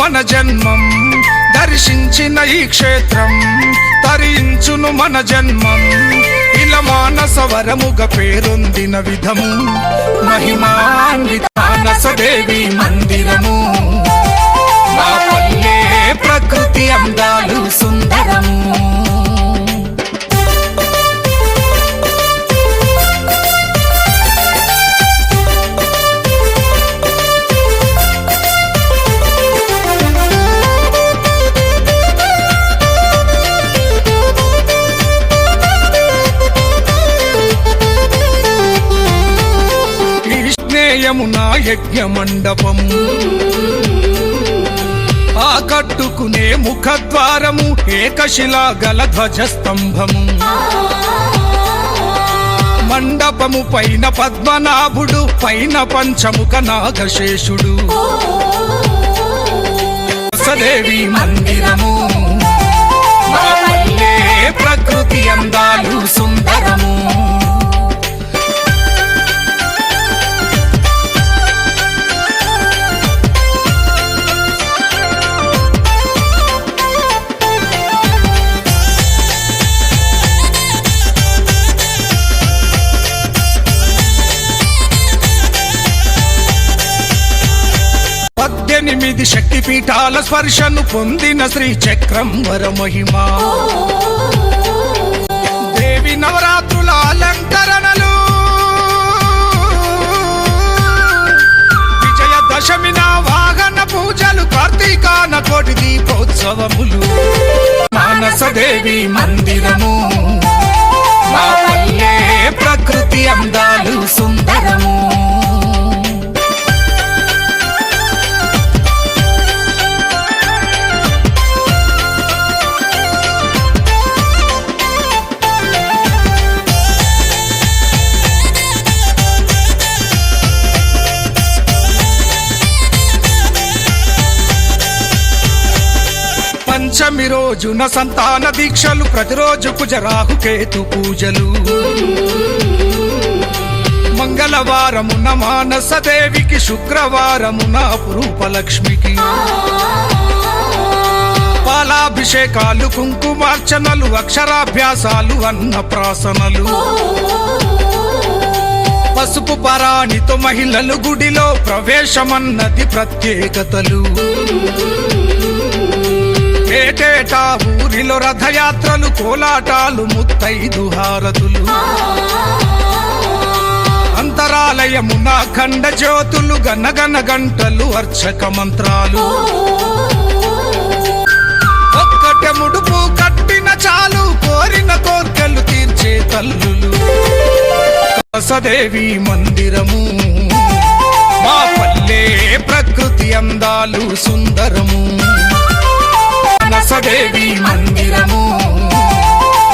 మన జన్మం దర్శించిన ఈ క్షేత్రం తరించును మన జన్మం ఇలా మానసవరముగ పేరొందిన విధము మహిమాన్విత మానసదేవి మందిరము మా పల్లె ప్రకృతి అందాలు సుందరము యమునా యజ్ఞ మండపము ఆకట్టుకునే ముఖద్వారము ఏకశిలా గల ధ్వజస్తంభము మండపము పైన పద్మనాభుడు పైన పంచముఖ నాగశేషుడు సదేవి మందిరము మా పల్లె ప్రకృతి అందాలు సుందరము ఎనిమిది శక్తిపీఠాల స్పర్శను పొందిన శ్రీ చక్రం వరమహిమా దేవి నవరాత్రుల అలంకరణలు విజయదశమి నా వాహన పూజలు కార్తీకాన కోటి దీపోత్సవములు మానసదేవి మందిరము మా పల్లె ప్రకృతి అందాలు సుందరము పంచమి రోజున సంతాన దీక్షలు ప్రతిరోజు కుజరాహు కేతు పూజలు మంగళవారమున మానసదేవికి శుక్రవారమున అపురూపలక్ష్మికి పాలాభిషేకాలు కుంకుమార్చనలు అక్షరాభ్యాసాలు అన్నప్రాసనలు పసుపు పరాణితో మహిళలు గుడిలో ప్రవేశమన్నది ప్రత్యేకతలు ఏటేటా ఊరిలో రథయాత్రలు కోలాటాలు ముత్తైదు హారతులు అంతరాలయమున ఖండ జ్యోతులు గనగన గంటలు అర్చక మంత్రాలు ఒక్కటే ముడుపు కట్టిన చాలు కోరిన కోర్కెలు తీర్చే తల్లులు సదేవి మందిరము మా పల్లె ప్రకృతి అందాలు సుందరము సదేవి మందిరము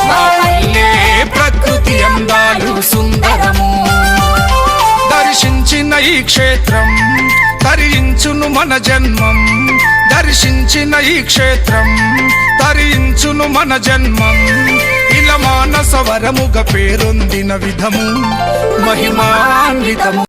మా పల్లె ప్రకృతి అందాలు సుందరము దర్శించిన ఈ క్షేత్రం తరించును మన జన్మం దర్శించిన ఈ క్షేత్రం తరించును మన జన్మం ఇలా మానసవరముగ పేరొందిన విధము మహిమాన్వితము